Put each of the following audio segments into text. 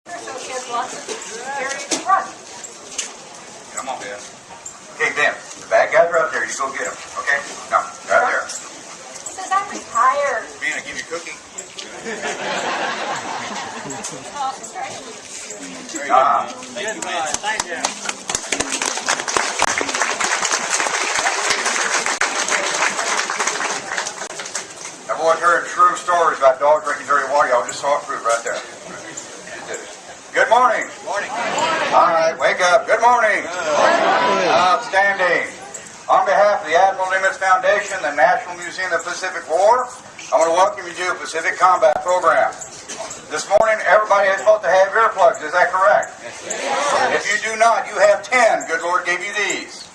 So she has lots of areas to run. Come on, Ben. Okay, Ben, the bad guys are out there. You go get them, okay? No, right there. He says I'm retired. Ben, I'll give you a cookie. Oh, sorry. Thank you, Ben. Thank you. I've always heard true stories about dogs drinking dirty water. Y'all just saw it proved right there. Good morning. Morning. All right, wake up. Good morning. Outstanding. On behalf of the Admiral Nimitz Foundation, the National Museum of the Pacific War, I want to welcome you to the Pacific Combat Program. This morning, everybody is supposed to have earplugs. Is that correct? If you do not, you have 10. Good Lord gave you these.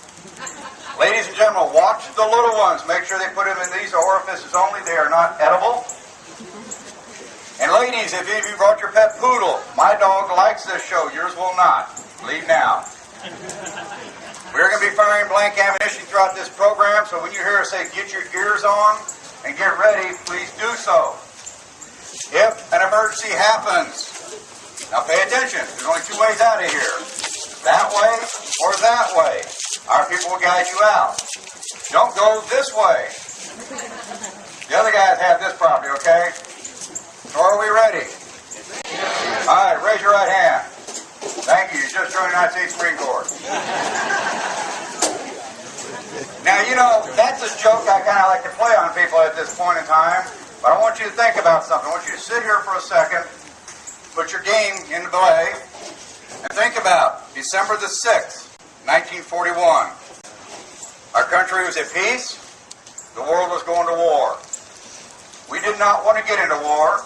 Ladies and gentlemen, watch the little ones. Make sure they put them in these orifices only. They are not edible. And ladies, if any of you brought your pet poodle, my dog likes this show. Yours will not. Leave now. We're going to be firing blank ammunition throughout this program, so when you hear us say, get your ears on and get ready, please do so. If an emergency happens, now pay attention. There's only two ways out of here. That way or that way. Our people will guide you out. Don't go this way. The other guys have this property, okay? So are we ready? All right, raise your right hand. Thank you. You just joined the United States Marine Corps. Now, you know, that's a joke I kind of like to play on people at this point in time, but I want you to think about something. I want you to sit here for a second, put your game into play, and think about December the 6th, 1941. Our country was at peace. The world was going to war. We did not want to get into war.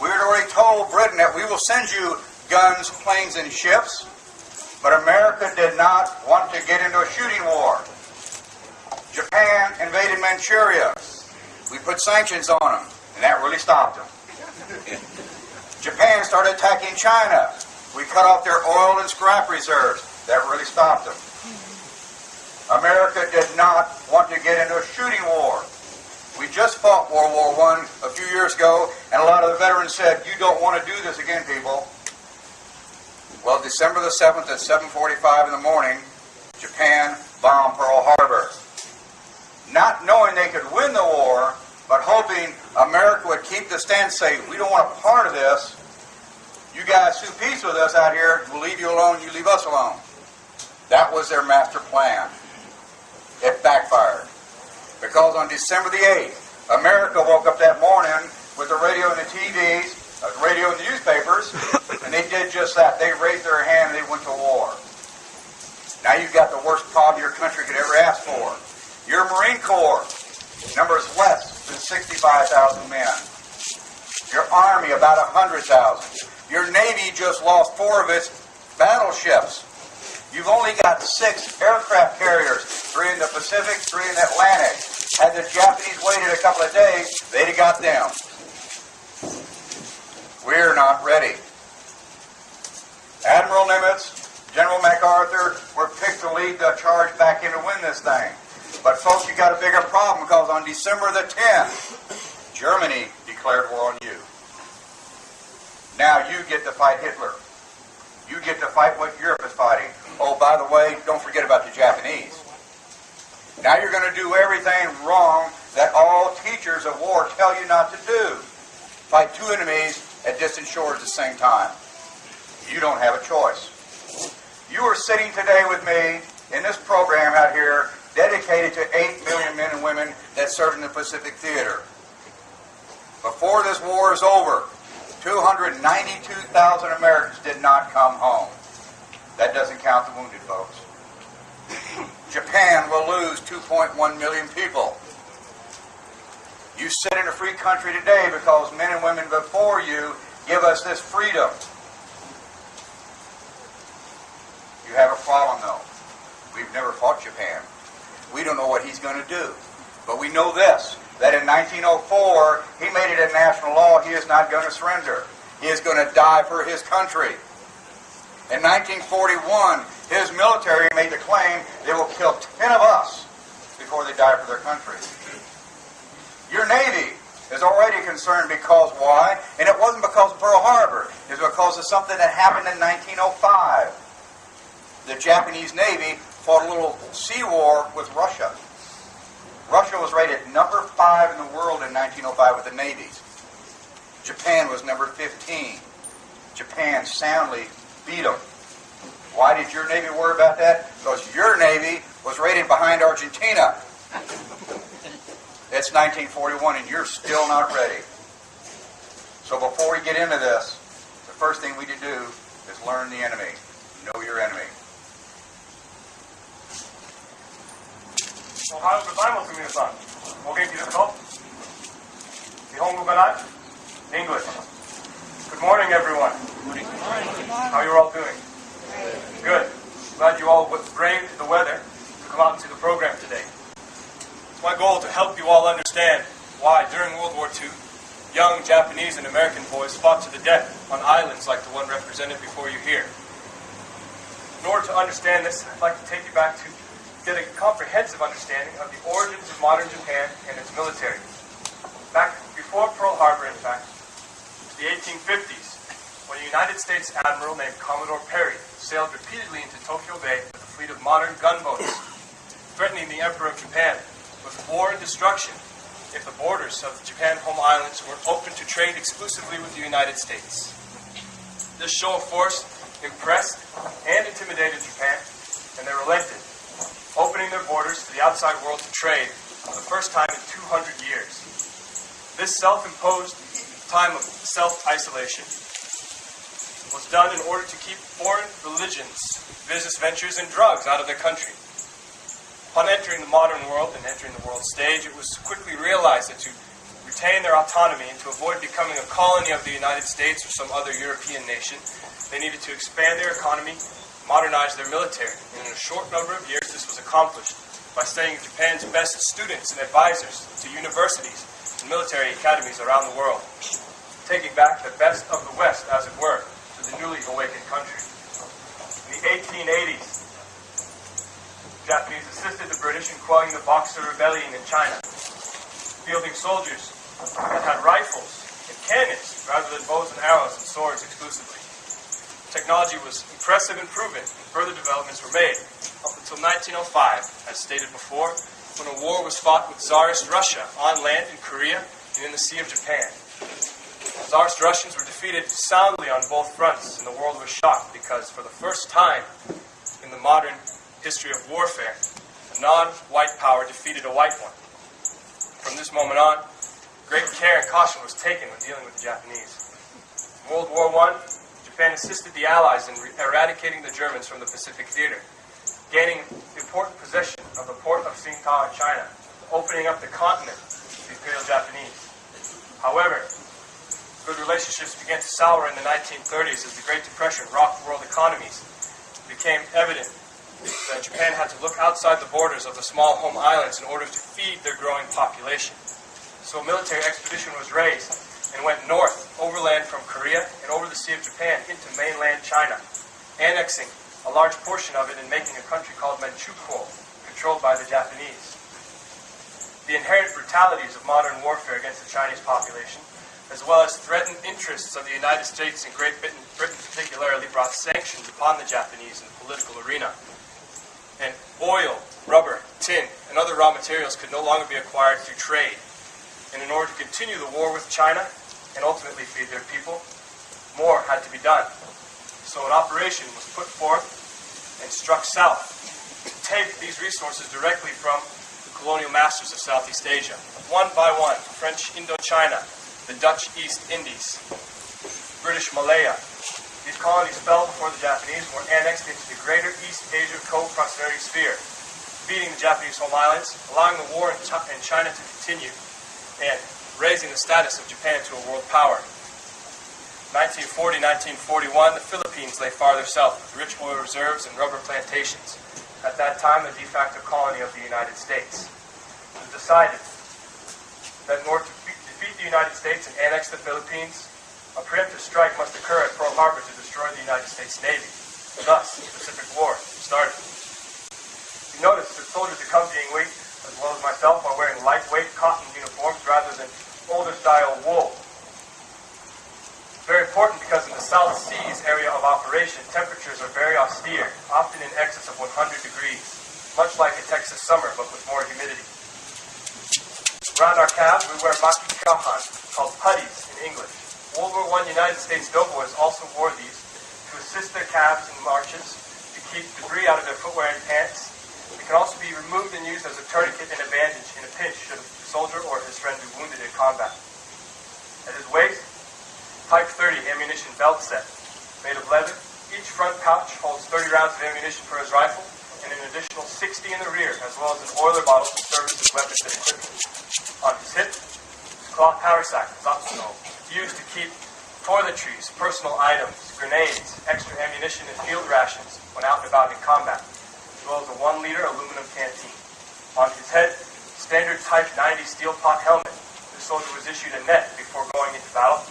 We had already told Britain that we will send you guns, planes, and ships, but America did not want to get into a shooting war. Japan invaded Manchuria. We put sanctions on them, and that really stopped them. Japan started attacking China. We cut off their oil and scrap reserves. That really stopped them. America did not want to get into a shooting war. We just fought World War I a few years ago, and a lot of the veterans said, you don't want to do this again, people. Well, December the 7th at 7:45 in the morning, Japan bombed Pearl Harbor. Not knowing they could win the war, but hoping America would keep the stand, say, we don't want a part of this. You guys sue peace with us out here, we'll leave you alone, you leave us alone. That was their master plan. It backfired. Because on December the 8th, America woke up that morning with the radio and the TVs, the radio and the newspapers, and they did just that. They raised their hand and they went to war. Now you've got the worst problem your country could ever ask for. Your Marine Corps numbers less than 65,000 men. Your Army about 100,000. Your Navy just lost 4 of its battleships. You've only got 6 aircraft carriers, 3 in the Pacific, 3 in the Atlantic. Had the Japanese waited a couple of days, they'd have got them. We're not ready. Admiral Nimitz, General MacArthur were picked to lead the charge back in to win this thing. But folks, you got a bigger problem because on December the 10th, Germany declared war on you. Now you get to fight Hitler. You get to fight what Europe is fighting. Oh, by the way, don't forget about the Japanese. Now you're going to do everything wrong that all teachers of war tell you not to do. Fight 2 enemies at distant shores at the same time. You don't have a choice. You are sitting today with me in this program out here dedicated to 8 million men and women that served in the Pacific Theater. Before this war is over, 292,000 Americans did not come home. That doesn't count the wounded, folks. Japan will lose 2.1 million people. You sit in a free country today because men and women before you give us this freedom. You have a problem, though. We've never fought Japan. We don't know what he's going to do. But we know this, that in 1904, he made it a national law, he is not going to surrender. He is going to die for his country. In 1941, his military made the claim they will kill 10 of us before they die for their country. Your Navy is already concerned because why? And it wasn't because of Pearl Harbor. It was because of something that happened in 1905. The Japanese Navy fought a little sea war with Russia. Russia was rated number 5 in the world in 1905 with the navies. Japan was number 15. Japan soundly beat them. Why did your Navy worry about that? Because your Navy was rated behind Argentina. It's 1941 and you're still not ready. So before we get into this, the first thing we need to do is learn the enemy. Know your enemy. おはようございます皆さん。お元気ですか？日本語かな？ English. Good morning, everyone. How are you all doing? Good. Glad you all braved the weather to come out and see the program today. It's my goal to help you all understand why, during World War II, young Japanese and American boys fought to the death on islands like the one represented before you here. In order to understand this, I'd like to take you back to get a comprehensive understanding of the origins of modern Japan and its military. Back before Pearl Harbor, in fact, the 1850s, when a United States admiral named Commodore Perry sailed repeatedly into Tokyo Bay with a fleet of modern gunboats, threatening the Emperor of Japan with war and destruction if the borders of the Japan home islands were open to trade exclusively with the United States. This show of force impressed and intimidated Japan, and they relented, opening their borders to the outside world to trade for the first time in 200 years. This self-imposed time of self-isolation was done in order to keep foreign religions, business ventures, and drugs out of their country. Upon entering the modern world and entering the world stage, it was quickly realized that to retain their autonomy and to avoid becoming a colony of the United States or some other European nation, they needed to expand their economy, modernize their military. And in a short number of years, this was accomplished by sending Japan's best students and advisors to universities and military academies around the world, taking back the best of the West, as it were, to the newly awakened country. In the 1880s, the Japanese assisted the British in quelling the Boxer Rebellion in China, fielding soldiers that had rifles and cannons rather than bows and arrows and swords exclusively. Technology was impressive and proven, and further developments were made up until 1905, as stated before, when a war was fought with Tsarist Russia on land in Korea and in the Sea of Japan. The Tsarist Russians were defeated soundly on both fronts, and the world was shocked because, for the first time in the modern history of warfare, a non-white power defeated a white one. From this moment on, great care and caution was taken when dealing with the Japanese. In World War I, Japan assisted the Allies in eradicating the Germans from the Pacific theater, gaining important possession of the port of Tsingtao in China, opening up the continent to the Imperial Japanese. However, good relationships began to sour in the 1930s as the Great Depression rocked world economies. It became evident that Japan had to look outside the borders of the small home islands in order to feed their growing population. So a military expedition was raised and went north, overland from Korea and over the Sea of Japan into mainland China, annexing a large portion of it and making a country called Manchukuo, controlled by the Japanese. The inherent brutalities of modern warfare against the Chinese population, as well as threatened interests of the United States and Great Britain particularly, brought sanctions upon the Japanese in the political arena. And oil, rubber, tin, and other raw materials could no longer be acquired through trade. And in order to continue the war with China and ultimately feed their people, more had to be done. So an operation was put forth and struck south to take these resources directly from the colonial masters of Southeast Asia. One by one, French Indochina, the Dutch East Indies, British Malaya. These colonies fell before the Japanese and were annexed into the greater East Asia co-prosperity sphere, beating the Japanese home islands, allowing the war in China to continue, and raising the status of Japan to a world power. 1940-1941, the Philippines lay farther south with rich oil reserves and rubber plantations. At that time, a de facto colony of the United States. It was decided that in order to defeat the United States and annex the Philippines, a preemptive strike must occur at Pearl Harbor to destroy the United States Navy. Thus, the Pacific War started. You notice that soldiers accompanying me, as well as myself, are wearing lightweight cotton uniforms rather than older style wool. Very important because in the South Seas area of operation, temperatures are very austere, often in excess of 100 degrees, much like a Texas summer, but with more humidity. Around our calves, we wear maki-kahan, called puttees in English. World War I United States doughboys also wore these to assist their calves in marches, to keep debris out of their footwear and pants. It can also be removed and used as a tourniquet and a bandage in a pinch should a soldier or his friend be wounded in combat. At his waist, Type 30 ammunition belt set, made of leather. Each front pouch holds 30 rounds of ammunition for his rifle, and an additional 60 in the rear, as well as an oiler bottle to service his weapons and equipment. On his hip, his cloth powder sack is optional, used to keep toiletries, personal items, grenades, extra ammunition, and field rations when out and about in combat, as well as a 1-liter aluminum canteen. On his head, standard Type 90 steel pot helmet. The soldier was issued a net before going into battle.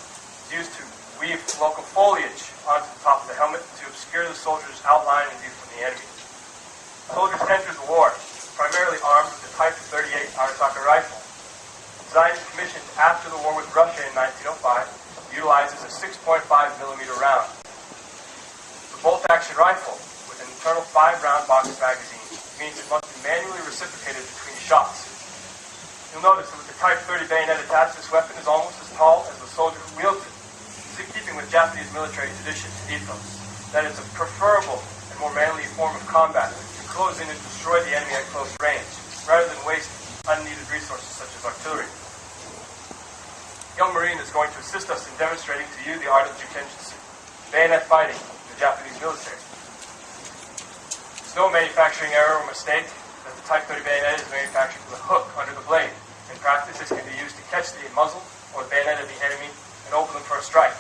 Used to weave local foliage onto the top of the helmet to obscure the soldier's outline and view from the enemy. Soldiers entered the war primarily armed with the Type 38 Arataka rifle. Designed and commissioned after the war with Russia in 1905, utilizes a 6.5mm round. The bolt-action rifle, with an internal 5-round box magazine, means it must be manually reciprocated between shots. You'll notice that with the Type 30 bayonet attached, this weapon is almost as tall as the soldier who wields it. In keeping with Japanese military tradition and ethos, that it's a preferable and more manly form of combat to close in and destroy the enemy at close range, rather than waste unneeded resources such as artillery. Young Marine is going to assist us in demonstrating to you the art of Jukenjutsu, bayonet fighting in the Japanese military. It's no manufacturing error or mistake that the Type 30 bayonet is manufactured with a hook under the blade. In practice, this can be used to catch the muzzle or bayonet of the enemy and open them for a strike.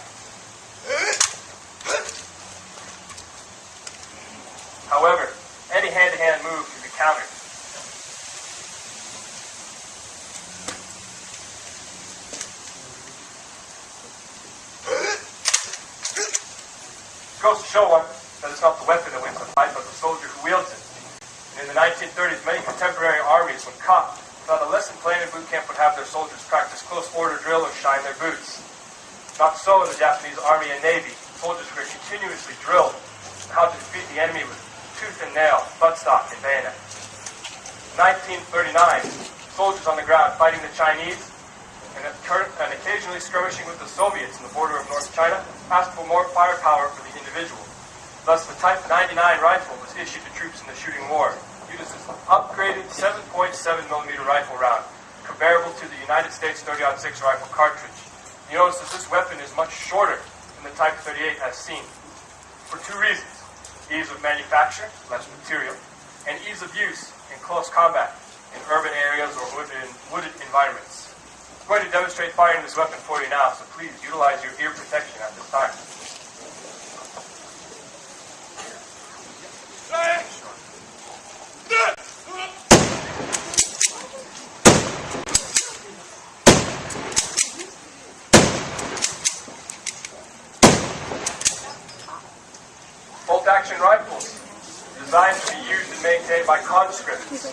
However, any hand-to-hand move can be countered. It goes to show one that it's not the weapon that wins the fight, but the soldier who wields it. And in the 1930s, many contemporary armies, when caught, thought a lesson planned in boot camp would have their soldiers practice close order drill or shine their boots. Not so in the Japanese Army and Navy. Soldiers were continuously drilled on how to defeat the enemy with tooth and nail, buttstock, and bayonet. In 1939, soldiers on the ground fighting the Chinese and occasionally skirmishing with the Soviets in the border of North China asked for more firepower for the individual. Thus, the Type 99 rifle was issued to troops in the shooting war. Uses an upgraded 7.7mm rifle round, comparable to the United States 30-06 rifle cartridge. You notice that this weapon is much shorter than the Type 38 as seen, for 2 reasons: ease of manufacture, less material, and ease of use in close combat in urban areas or wooded environments. I'm going to demonstrate firing this weapon for you now, so please utilize your ear protection at this time. Bolt-action rifles, designed to be used and maintained by conscripts.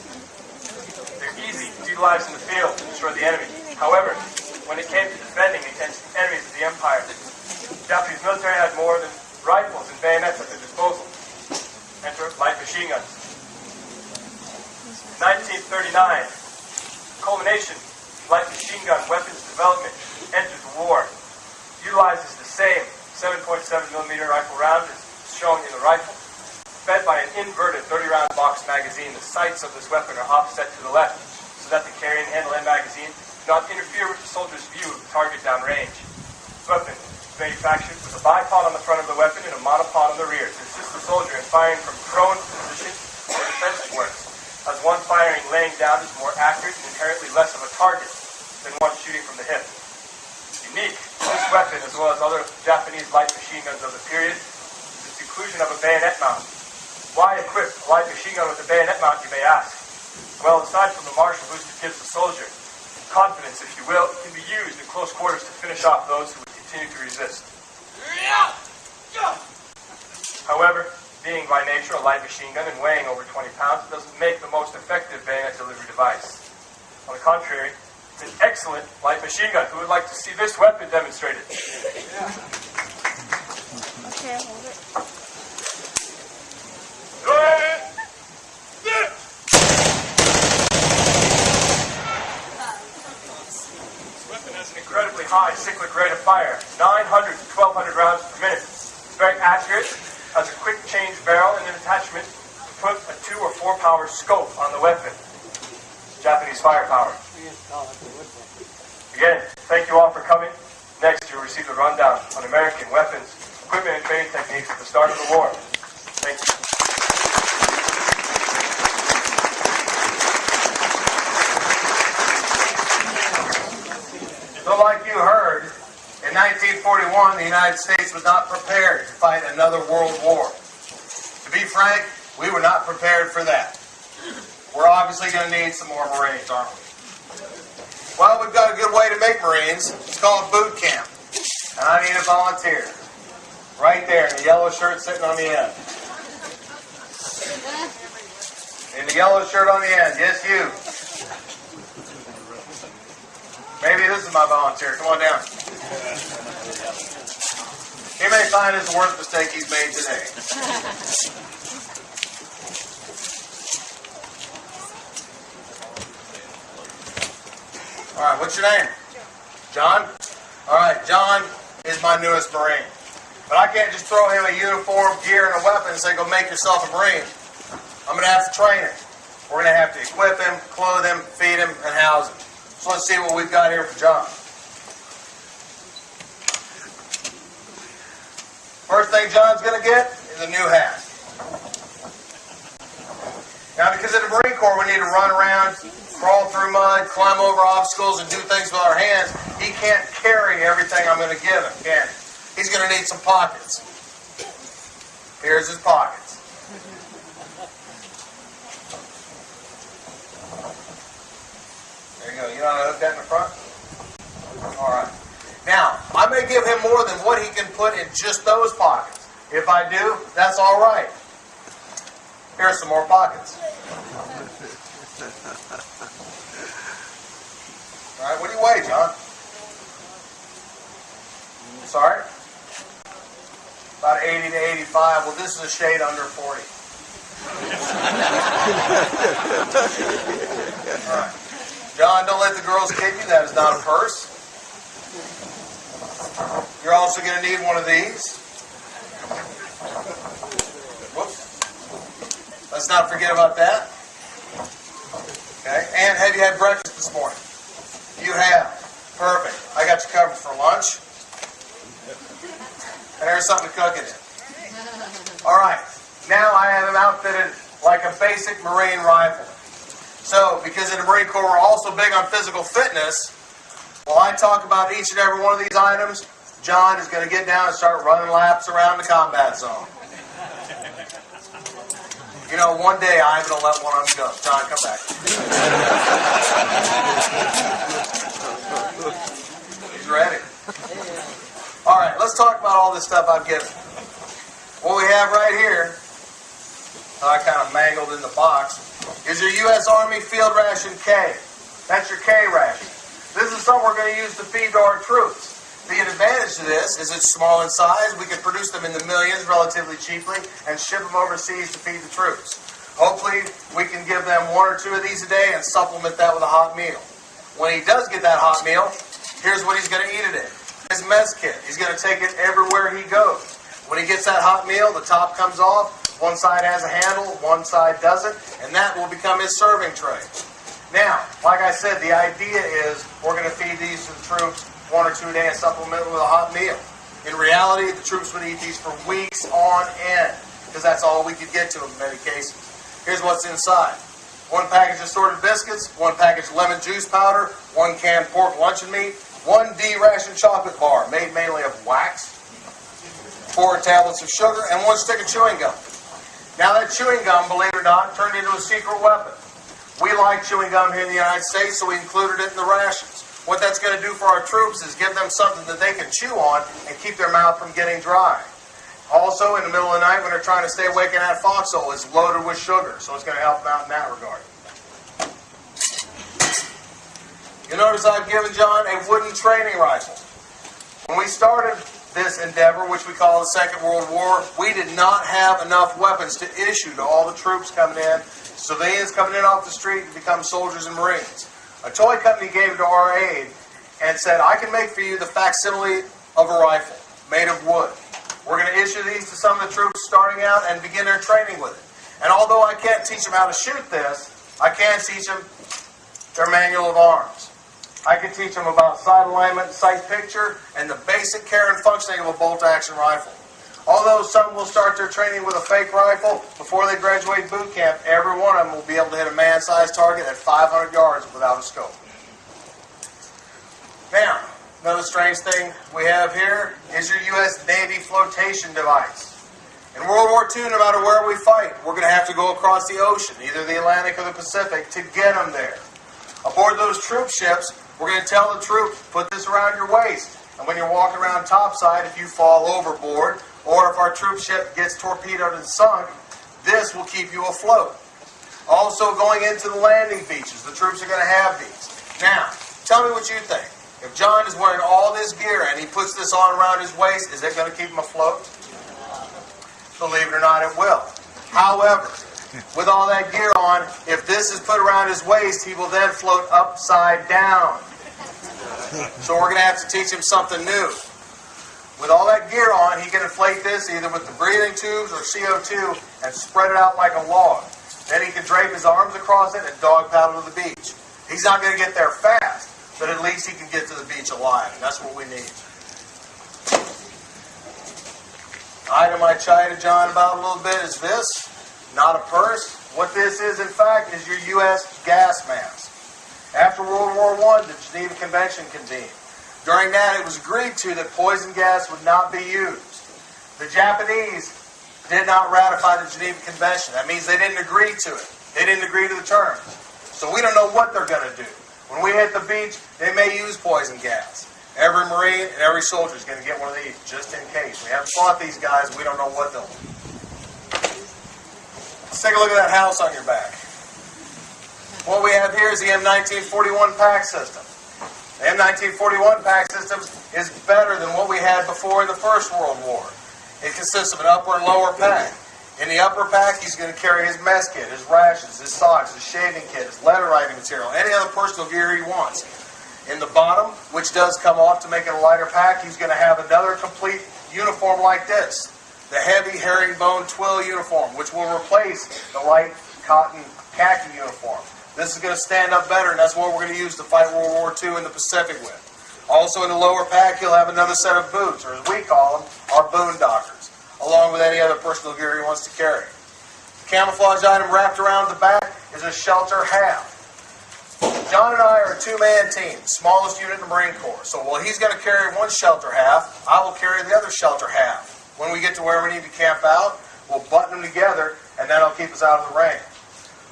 They're easy to utilize in the field to destroy the enemy. However, when it came to defending against the enemies of the Empire, the Japanese military had more than rifles and bayonets at their disposal. Enter light machine guns. 1939, culmination of light machine gun weapons development enters the war. Utilizes the same 7.7mm rifle round as shown in the rifle, fed by an inverted 30-round box magazine. The sights of this weapon are offset to the left so that the carrying handle and magazine do not interfere with the soldier's view of the target downrange. This weapon is manufactured with a bipod on the front of the weapon and a monopod on the rear to assist the soldier in firing from prone position or defensive works, as one firing laying down is more accurate and inherently less of a target than one shooting from the hip. Unique to this weapon, as well as other Japanese light machine guns of the period, inclusion of a bayonet mount. Why equip a light machine gun with a bayonet mount, you may ask? Well, aside from the martial boost it gives the soldier, confidence, if you will, it can be used in close quarters to finish off those who would continue to resist. However, being by nature a light machine gun and weighing over 20 pounds, it doesn't make the most effective bayonet delivery device. On the contrary, an excellent light machine gun. Who would like to see this weapon demonstrated? Okay, hold it. Go ahead. This weapon has an incredibly high cyclic rate of fire, 900 to 1200 rounds per minute. It's very accurate, has a quick change barrel and an attachment to put a 2 or 4 power scope on the weapon. Japanese firepower. Again, thank you all for coming. Next, you'll receive a rundown on American weapons, equipment, and training techniques at the start of the war. Thank you. So like you heard, in 1941, the United States was not prepared to fight another world war. To be frank, we were not prepared for that. We're obviously going to need some more Marines, aren't we? Well, we've got a good way to make Marines. It's called boot camp. And I need a volunteer. Right there in the yellow shirt sitting on the end. In the yellow shirt on the end. Yes, you. Maybe this is my volunteer. Come on down. He may find it's the worst mistake he's made today. All right, what's your name? John? All right, John is my newest Marine. But I can't just throw him a uniform, gear, and a weapon and say, go make yourself a Marine. I'm going to have to train him. We're going to have to equip him, clothe him, feed him, and house him. So let's see what we've got here for John. First thing John's going to get is a new hat. Now, because in the Marine Corps we need to run around, crawl through mud, climb over obstacles, and do things with our hands, he can't carry everything I'm going to give him, can he? He's going to need some pockets. Here's his pockets. There you go. You know how to hook that in the front? All right. Now, I may give him more than what he can put in just those pockets. If I do, that's all right. Here's some more pockets. All right, what do you weigh, John? Sorry? About 80 to 85. Well, this is a shade under 40. All right. John, don't let the girls kid you. That is not a purse. You're also going to need one of these. Whoops. Let's not forget about that. Okay. And have you had breakfast this morning? You have. Perfect. I got you covered for lunch. And there's something to cook it in. All right. Now I have him outfitted like a basic Marine rifle. So, because in the Marine Corps we're also big on physical fitness, while I talk about each and every one of these items, John is going to get down and start running laps around the combat zone. You know, one day I'm going to let one of them go. John, come back. He's ready. All right, let's talk about all this stuff I've given. What we have right here, I kind of mangled in the box, is your U.S. Army Field Ration K. That's your K ration. This is something we're going to use to feed to our troops. The advantage to this is it's small in size. We can produce them in the millions relatively cheaply and ship them overseas to feed the troops. Hopefully, we can give them 1 or 2 of these a day and supplement that with a hot meal. When he does get that hot meal, here's what he's going to eat it in. His mess kit. He's going to take it everywhere he goes. When he gets that hot meal, the top comes off. One side has a handle, one side doesn't, and that will become his serving tray. Now, like I said, the idea is we're going to feed these to the troops 1 or 2 a day and supplement with a hot meal. In reality, the troops would eat these for weeks on end, because that's all we could get to them in many cases. Here's what's inside. 1 package of assorted biscuits, 1 package of lemon juice powder, 1 canned pork luncheon meat, 1 D-ration chocolate bar made mainly of wax, 4 tablets of sugar, and 1 stick of chewing gum. Now that chewing gum, believe it or not, turned into a secret weapon. We like chewing gum here in the United States, so we included it in the rations. What that's going to do for our troops is give them something that they can chew on and keep their mouth from getting dry. Also, in the middle of the night when they're trying to stay awake in that foxhole, it's loaded with sugar, so it's going to help them out in that regard. You'll notice I've given John a wooden training rifle. When we started this endeavor, which we call the Second World War, we did not have enough weapons to issue to all the troops coming in, civilians coming in off the street to become soldiers and Marines. A toy company gave it to our aid and said, I can make for you the facsimile of a rifle made of wood. We're going to issue these to some of the troops starting out and begin their training with it. And although I can't teach them how to shoot this, I can teach them their manual of arms. I can teach them about sight alignment, sight picture, and the basic care and functioning of a bolt-action rifle. Although some will start their training with a fake rifle, before they graduate boot camp, every one of them will be able to hit a man-sized target at 500 yards without a scope. Now, another strange thing we have here is your U.S. Navy flotation device. In World War II, no matter where we fight, we're going to have to go across the ocean, either the Atlantic or the Pacific, to get them there. Aboard those troop ships, we're going to tell the troops, put this around your waist. And when you're walking around topside, if you fall overboard, or if our troop ship gets torpedoed and sunk, this will keep you afloat. Also, going into the landing beaches, the troops are going to have these. Now, tell me what you think. If John is wearing all this gear and he puts this on around his waist, is it going to keep him afloat? Believe it or not, it will. However, with all that gear on, if this is put around his waist, he will then float upside down. So we're going to have to teach him something new. With all that gear on, he can inflate this either with the breathing tubes or CO2 and spread it out like a log. Then he can drape his arms across it and dog paddle to the beach. He's not going to get there fast, but at least he can get to the beach alive. And that's what we need. Item I chatted John about a little bit is this. Not a purse. What this is, in fact, is your U.S. gas mask. After World War I, the Geneva Convention convened. During that, it was agreed to that poison gas would not be used. The Japanese did not ratify the Geneva Convention. That means they didn't agree to it. They didn't agree to the terms. So we don't know what they're going to do. When we hit the beach, they may use poison gas. Every Marine and every soldier is going to get one of these, just in case. We haven't fought these guys. We don't know what they'll do. Let's take a look at that house on your back. What we have here is the M1941 pack system. The M1941 pack system is better than what we had before in the First World War. It consists of an upper and lower pack. In the upper pack, he's going to carry his mess kit, his rations, his socks, his shaving kit, his letter writing material, any other personal gear he wants. In the bottom, which does come off to make it a lighter pack, he's going to have another complete uniform like this. The heavy herringbone twill uniform, which will replace the light cotton khaki uniform. This is going to stand up better, and that's what we're going to use to fight World War II in the Pacific with. Also in the lower pack, he'll have another set of boots, or as we call them, our boondockers, along with any other personal gear he wants to carry. The camouflage item wrapped around the back is a shelter half. John and I are a two-man team, smallest unit in the Marine Corps. So while he's going to carry one shelter half, I will carry the other shelter half. When we get to where we need to camp out, we'll button them together, and that'll keep us out of the rain.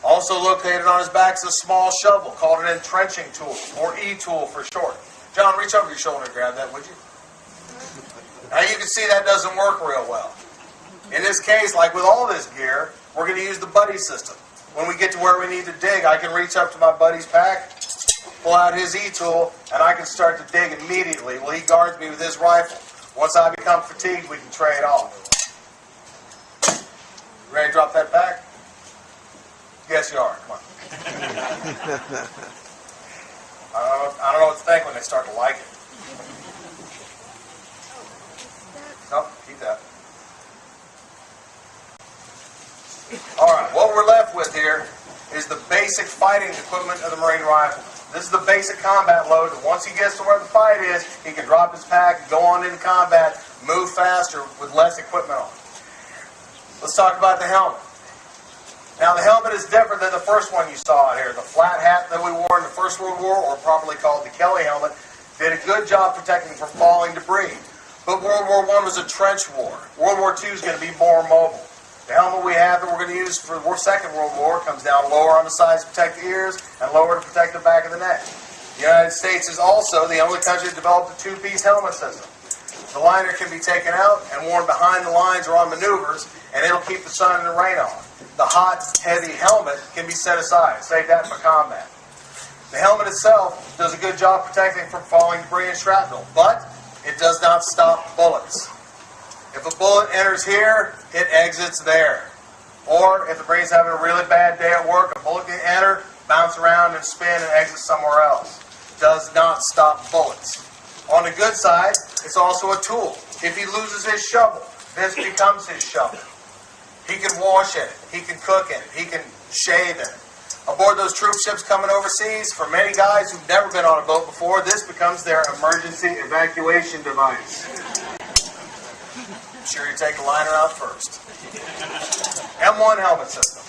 Also located on his back is a small shovel called an entrenching tool, or E-tool for short. John, reach over your shoulder and grab that, would you? Now you can see that doesn't work real well. In this case, like with all this gear, we're going to use the buddy system. When we get to where we need to dig, I can reach up to my buddy's pack, pull out his E-tool, and I can start to dig immediately while he guards me with his rifle. Once I become fatigued, we can trade off. Ready to drop that pack? Yes, you are. Come on. I don't know what to think when they start to like it. Nope, keep that. All right, what we're left with here is the basic fighting equipment of the Marine rifle. This is the basic combat load. Once he gets to where the fight is, he can drop his pack, go on into combat, move faster with less equipment on. Let's talk about the helmet. Now, the helmet is different than the first one you saw here. The flat hat that we wore in the First World War, or properly called the Kelly helmet, did a good job protecting from falling debris. But World War I was a trench war. World War II is going to be more mobile. The helmet we have that we're going to use for the Second World War comes down lower on the sides to protect the ears and lower to protect the back of the neck. The United States is also the only country to develop a two-piece helmet system. The liner can be taken out and worn behind the lines or on maneuvers, and it'll keep the sun and the rain off. The hot, heavy helmet can be set aside. Save that for combat. The helmet itself does a good job protecting from falling debris and shrapnel, but it does not stop bullets. If a bullet enters here, it exits there. Or if the Marine's having a really bad day at work, a bullet can enter, bounce around and spin and exit somewhere else. Does not stop bullets. On the good side, it's also a tool. If he loses his shovel, this becomes his shovel. He can wash in it. He can cook in it. He can shave in it. Aboard those troop ships coming overseas, for many guys who've never been on a boat before, this becomes their emergency evacuation device. I'm sure you take the liner out first. M1 helmet system.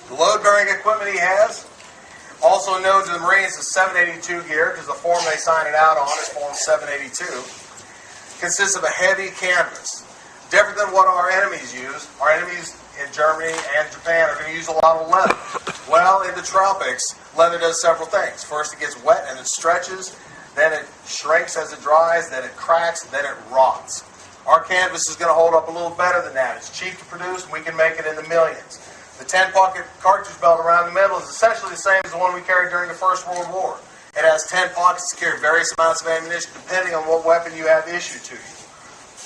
The load-bearing equipment he has, also known to the Marines as 782 gear, because the form they sign it out on is Form 782, consists of a heavy canvas. Different than what our enemies use. Our enemies in Germany and Japan are going to use a lot of leather. Well, in the tropics, leather does several things. First, it gets wet and it stretches. Then it shrinks as it dries. Then it cracks. Then it rots. Our canvas is going to hold up a little better than that. It's cheap to produce, and we can make it in the millions. The 10-pocket cartridge belt around the middle is essentially the same as the one we carried during the First World War. It has 10 pockets to carry various amounts of ammunition depending on what weapon you have issued to you.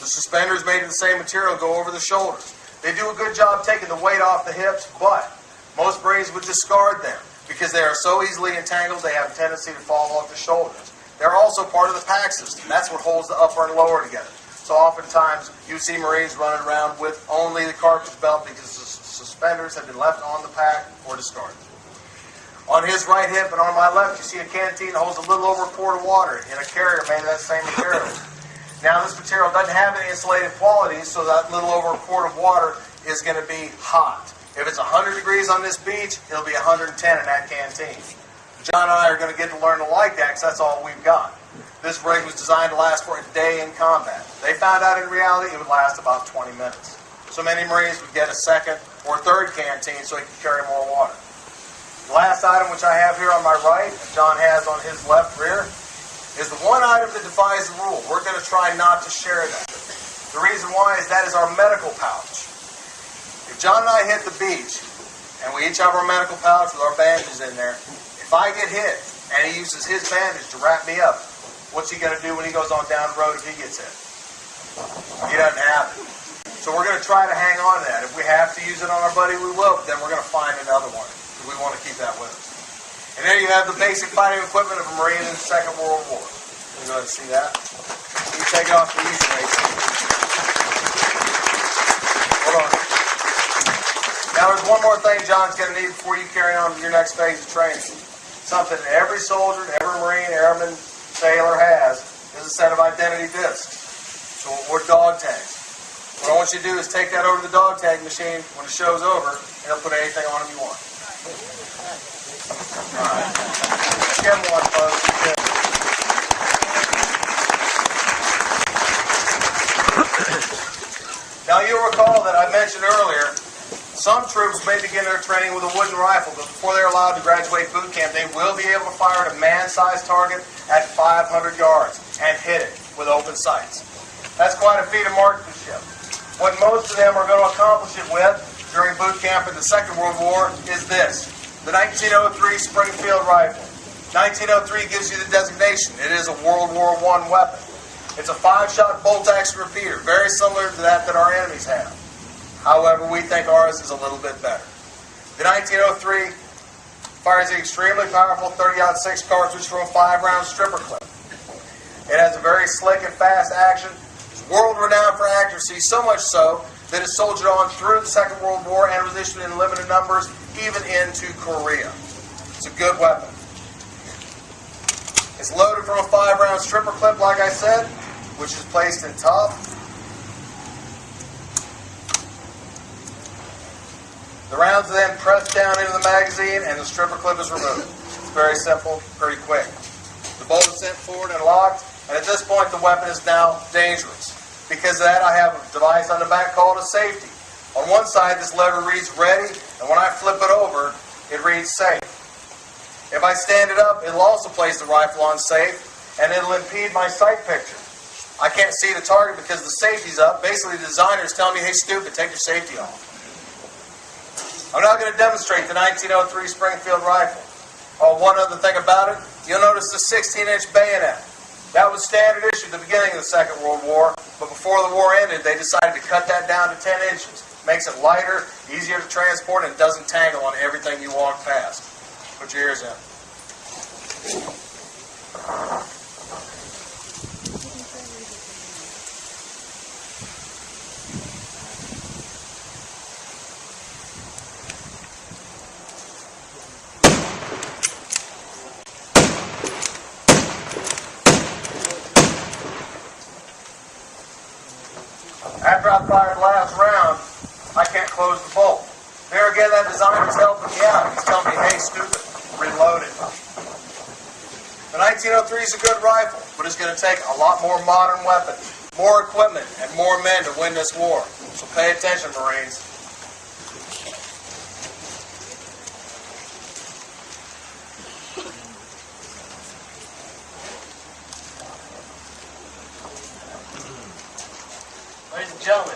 The suspenders made of the same material go over the shoulders. They do a good job taking the weight off the hips, but most Marines would discard them because they are so easily entangled they have a tendency to fall off the shoulders. They're also part of the pack system. That's what holds the upper and lower together. So oftentimes you see Marines running around with only the cartridge belt because the suspenders have been left on the pack or discarded. On his right hip and on my left, you see a canteen that holds a little over a quart of water in a carrier made of that same material. Now, this material doesn't have any insulative qualities, so that little over a quart of water is going to be hot. If it's 100 degrees on this beach, it'll be 110 in that canteen. John and I are going to get to learn to like that because that's all we've got. This rig was designed to last for a day in combat. They found out in reality it would last about 20 minutes. So many Marines would get a second or third canteen so he could carry more water. The last item, which I have here on my right, and John has on his left rear, is the one item that defies the rule. We're going to try not to share that. The reason why is that is our medical pouch. If John and I hit the beach, and we each have our medical pouch with our bandages in there, if I get hit, and he uses his bandage to wrap me up, what's he going to do when he goes on down the road if he gets hit? He doesn't have it. So we're going to try to hang on to that. If we have to use it on our buddy, we will, but then we're going to find another one. We want to keep that with us. And there you have the basic fighting equipment of a Marine in the Second World War. You can go ahead and see that. You take it off the use rate. Hold on. Now there's one more thing John's going to need before you carry on to your next phase of training. Something every soldier, every Marine, airman, sailor has is a set of identity discs. So we're dog tags. What I want you to do is take that over to the dog tag machine when the show's over, and it'll put anything on them you want. Alright. Give them one, folks. Now you'll recall that I mentioned earlier, some troops may begin their training with a wooden rifle, but before they're allowed to graduate boot camp, they will be able to fire at a man-sized target at 500 yards and hit it with open sights. That's quite a feat of marksmanship. What most of them are going to accomplish it with during boot camp in the Second World War is this. The 1903 Springfield rifle. 1903 gives you the designation. It is a World War I weapon. It's a 5-shot bolt-action repeater, very similar to that our enemies have. However, we think ours is a little bit better. The 1903 fires the extremely powerful 30-06 cartridge from a 5-round stripper clip. It has a very slick and fast action. It's world-renowned for accuracy, so much so that it soldiered on through the Second World War and was issued in limited numbers even into Korea. It's a good weapon. It's loaded from a 5-round stripper clip, like I said, which is placed in top. The rounds are then pressed down into the magazine and the stripper clip is removed. It's very simple, pretty quick. The bolt is sent forward and locked, and at this point the weapon is now dangerous. Because of that, I have a device on the back called a safety. On one side, this lever reads ready, and when I flip it over, it reads safe. If I stand it up, it'll also place the rifle on safe, and it'll impede my sight picture. I can't see the target because the safety's up. Basically, the designer is telling me, hey, stupid, take your safety off. I'm now going to demonstrate the 1903 Springfield rifle. Oh, one other thing about it, you'll notice the 16-inch bayonet. That was standard issue at the beginning of the Second World War, but before the war ended, they decided to cut that down to 10 inches. Makes it lighter, easier to transport, and doesn't tangle on everything you walk past. Put your ears in. After I fired the last round, I can't close the bolt. There again, that designer's helping me out. He's telling me, hey, stupid, reload it. The 1903 is a good rifle, but it's going to take a lot more modern weapons, more equipment, and more men to win this war. So pay attention, Marines. Ladies and gentlemen,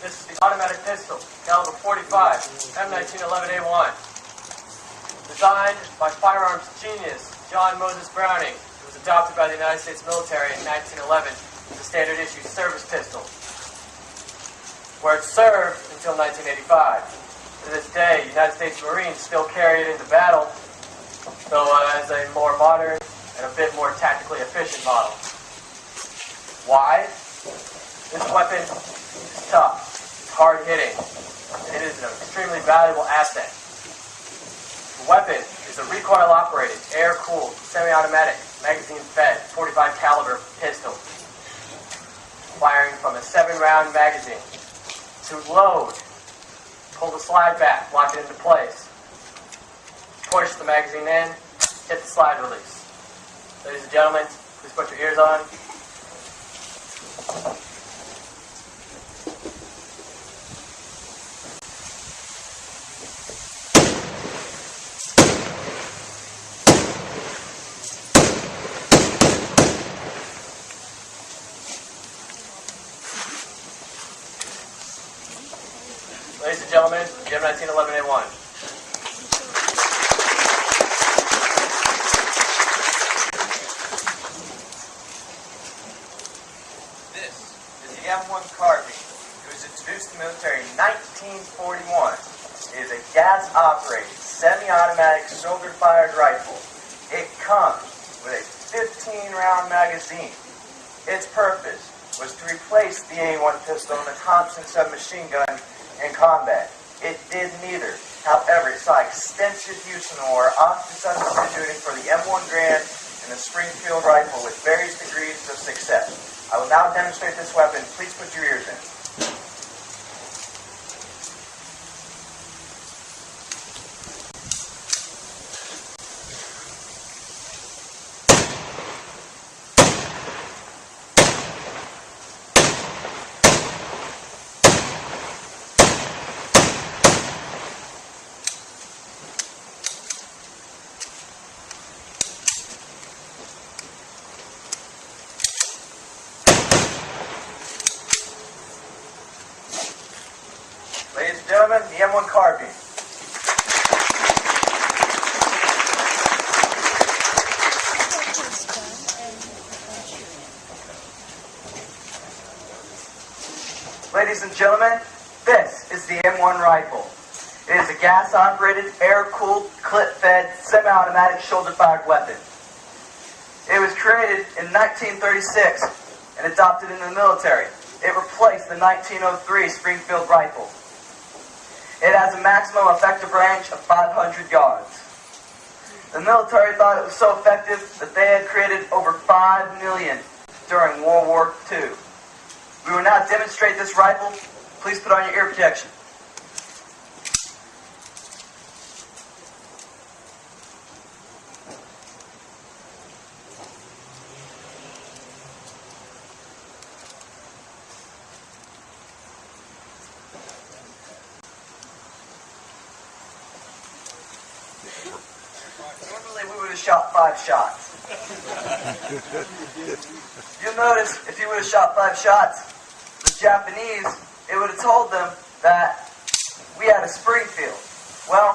this is the automatic pistol, caliber .45, M1911A1. Designed by firearms genius John Moses Browning, it was adopted by the United States military in 1911 as a standard issue service pistol, where it served until 1985. To this day, United States Marines still carry it into battle, though as a more modern and a bit more tactically efficient model. Why? This weapon is tough, it's hard-hitting, and it is an extremely valuable asset. The weapon is a recoil-operated, air-cooled, semi-automatic, magazine-fed, .45 caliber pistol, firing from a 7-round magazine. To load, pull the slide back, lock it into place, push the magazine in, hit the slide release. Ladies and gentlemen, please put your ears on. Ladies and gentlemen, the M1911A1. This is the M1 carbine. It was introduced to the military in 1941. It is a gas-operated, semi-automatic, shoulder-fired rifle. It comes with a 15-round magazine. Its purpose was to replace the A1 pistol and the Thompson submachine gun in combat. It did neither. However, it saw extensive use in the war, often substituting for the M1 Grand and the Springfield rifle with various degrees of success. I will now demonstrate this weapon. Please put your ears in. Ladies and gentlemen, the M1 carbine. Ladies and gentlemen, this is the M1 rifle. It is a gas-operated, air-cooled, clip-fed, semi-automatic, shoulder-fired weapon. It was created in 1936 and adopted into the military. It replaced the 1903 Springfield rifle. It has a maximum effective range of 500 yards. The military thought it was so effective that they had created over 5 million during World War II. We will now demonstrate this rifle. Please put on your ear protection. Normally we would have shot 5 shots. You'll notice if you would have shot 5 shots, the Japanese, it would have told them that we had a Springfield. Well,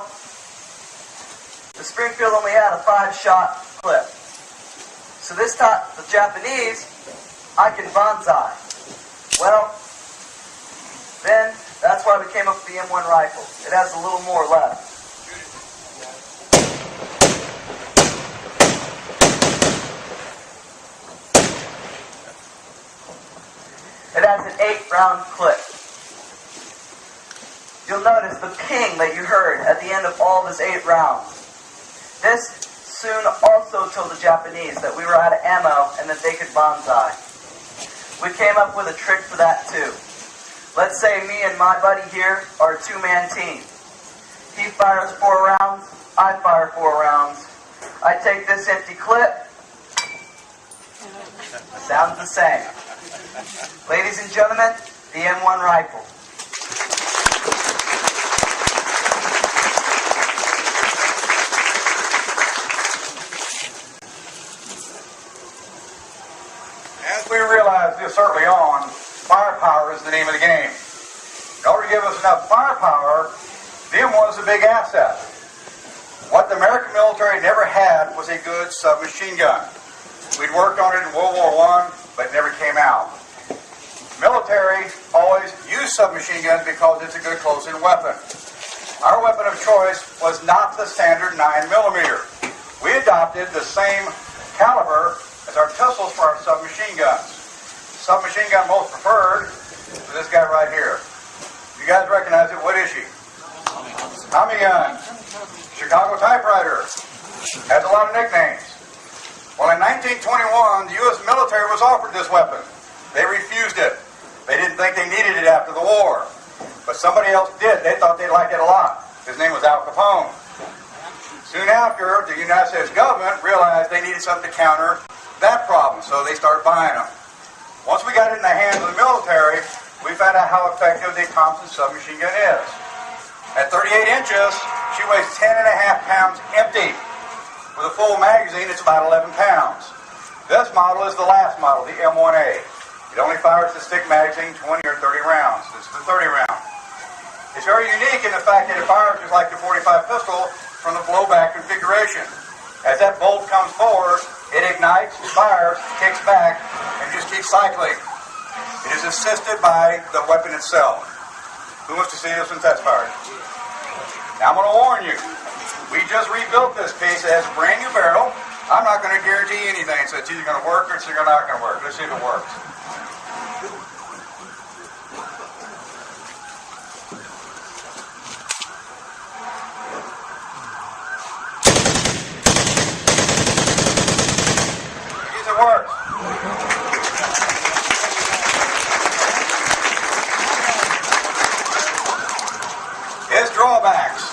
the Springfield only had a 5-shot clip. So this taught the Japanese I can banzai. Well, then that's why we came up with the M1 rifle. It has a little more left. It has an 8-round clip. You'll notice the ping that you heard at the end of all those 8 rounds. This soon also told the Japanese that we were out of ammo and that they could banzai. We came up with a trick for that too. Let's say me and my buddy here are a 2-man team. He fires 4 rounds, I fire 4 rounds. I take this empty clip. Sounds the same. Ladies and gentlemen, the M1 rifle. As we realized this early on, firepower is the name of the game. In order to give us enough firepower, the M1 is a big asset. What the American military never had was a good submachine gun. We'd worked on it in World War I, but it never came out. Military always used submachine guns because it's a good close-in weapon. Our weapon of choice was not the standard 9mm. We adopted the same caliber as our pistols for our submachine guns. Submachine gun most preferred is this guy right here. You guys recognize it? What is she? Tommy gun. Chicago typewriter. Has a lot of nicknames. Well, in 1921, the U.S. military was offered this weapon. They refused it. They didn't think they needed it after the war. But somebody else did. They thought they liked it a lot. His name was Al Capone. Soon after, the United States government realized they needed something to counter that problem, so they started buying them. Once we got it in the hands of the military, we found out how effective the Thompson submachine gun is. At 38 inches, she weighs 10.5 pounds empty. With a full magazine, it's about 11 pounds. This model is the last model, the M1A. It only fires the stick magazine 20 or 30 rounds. This is the 30 round. It's very unique in the fact that it fires just like the .45 pistol from the blowback configuration. As that bolt comes forward, it ignites, fires, kicks back, and just keeps cycling. It is assisted by the weapon itself. Who wants to see this one test fired? Now I'm going to warn you. We just rebuilt this piece. It has a brand new barrel. I'm not going to guarantee anything, so it's either going to work or it's not going to work. Let's see if it works. It works. Its drawbacks.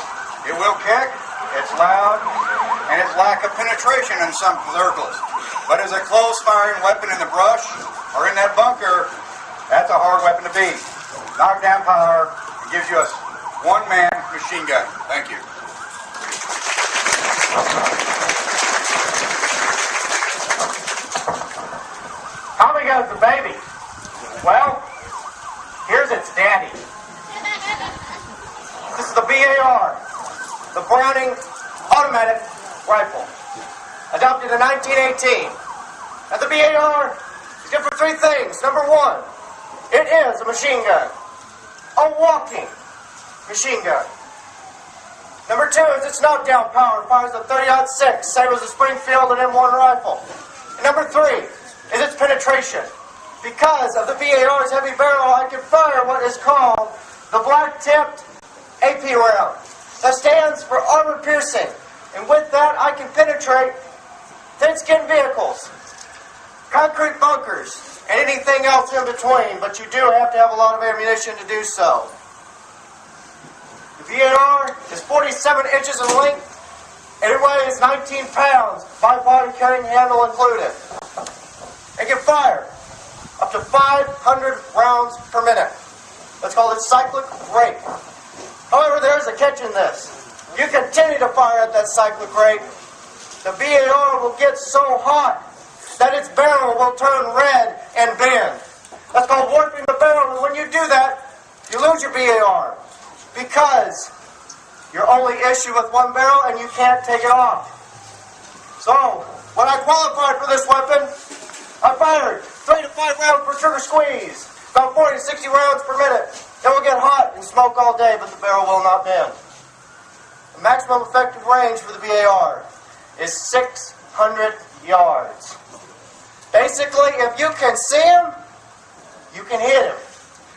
It will kick, it's loud, and its lack of penetration in some circles. But as a close-firing weapon in the brush or in that bunker, that's a hard weapon to beat. Knockdown power, it gives you a one-man machine gun. Thank you. Tommy goes the baby. Well, here's its daddy. This is the BAR, the Browning Automatic Rifle, adopted in 1918. Now the BAR is good for 3 things. Number 1, it is a machine gun, a walking machine gun. Number 2 is its knockdown power. It fires a 30-06, same as the Springfield and M1 rifle. And number 3 is its penetration. Because of the BAR's heavy barrel, I can fire what is called the black-tipped AP round. That stands for armor piercing. And with that, I can penetrate thin-skinned vehicles, concrete bunkers, and anything else in between. But you do have to have a lot of ammunition to do so. The BAR is 47 inches in length, and it weighs 19 pounds, bipod and carrying handle included. It can fire up to 500 rounds per minute. That's called its cyclic rate. However, there's a catch in this. You continue to fire at that cyclic rate, the BAR will get so hot that its barrel will turn red and bend. That's called warping the barrel, and when you do that, you lose your BAR because Your only issue with one barrel, and you can't take it off. So, when I qualified for this weapon, I fired 3 to 5 rounds per trigger squeeze, about 40 to 60 rounds per minute. It will get hot and smoke all day, but the barrel will not bend. The maximum effective range for the BAR is 600 yards. Basically, if you can see him, you can hit him.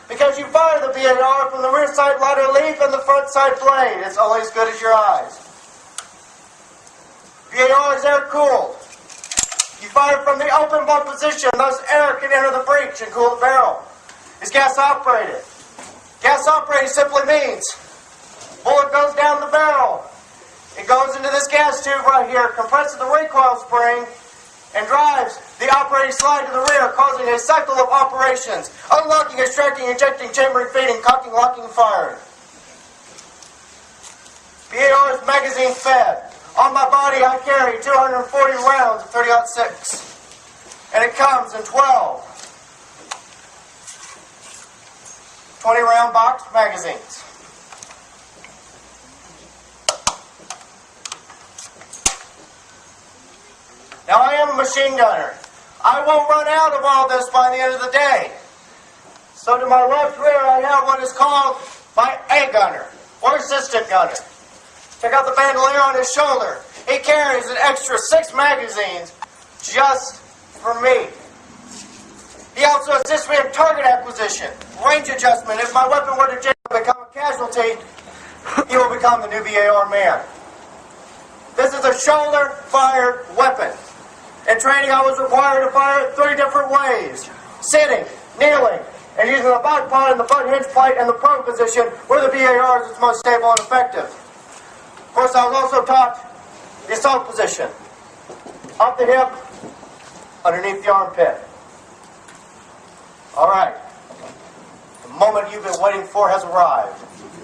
Because you fire the BAR from the rear side ladder leaf and the front side blade. It's only as good as your eyes. BAR is air-cooled. You fire from the open bolt position, thus air can enter the breech and cool the barrel. It's gas-operated. Gas-operated simply means bullet goes down the barrel. It goes into this gas tube right here, compresses the recoil spring, and drives the operating slide to the rear, causing a cycle of operations: unlocking, extracting, ejecting, chambering, feeding, cocking, locking, and firing. BAR is magazine fed. On my body, I carry 240 rounds of 30-06, and it comes in 12 20-round box magazines. Now, I am a machine gunner. I won't run out of all this by the end of the day. So to my left rear, I have what is called my A gunner, or assistant gunner. Check out the bandolier on his shoulder. He carries an extra 6 magazines just for me. He also assists me in target acquisition, range adjustment. If my weapon were to become a casualty, he will become the new BAR man. This is a shoulder-fired weapon. In training, I was required to fire it 3 different ways: sitting, kneeling, and using the butt pod and the butt hinge plate and the prone position, where the BAR is its most stable and effective. Of course, I was also taught the assault position: up the hip, underneath the armpit. All right. The moment you've been waiting for has arrived.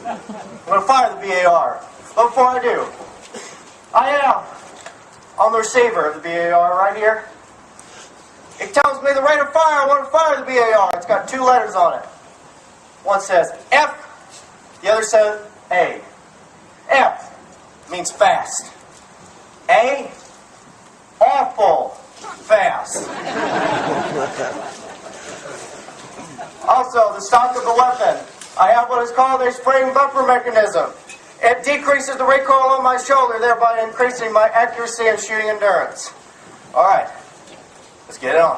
I'm going to fire the BAR. But before I do, I am on the receiver of the BAR right here. It tells me the rate of fire I want to fire the BAR. It's got 2 letters on it. One says F, the other says A. F means fast. A, awful fast. Also, the stock of the weapon. I have what is called a spring buffer mechanism. It decreases the recoil on my shoulder, thereby increasing my accuracy and shooting endurance. All right, let's get it on.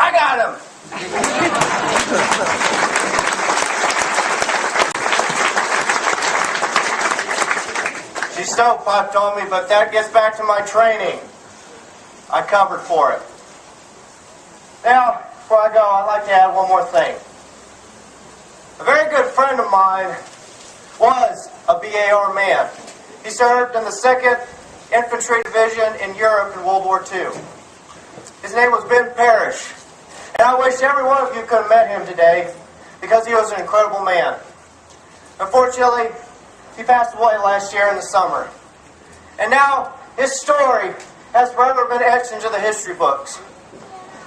I got him! She stovepiped on me, but that gets back to my training. I covered for it. Now, before I go, I'd like to add one more thing. A very good friend of mine was a BAR man. He served in the 2nd Infantry Division in Europe in World War II. His name was Ben Parrish. And I wish every one of you could have met him today, because he was an incredible man. Unfortunately, he passed away last year in the summer. And now his story has forever been etched into the history books.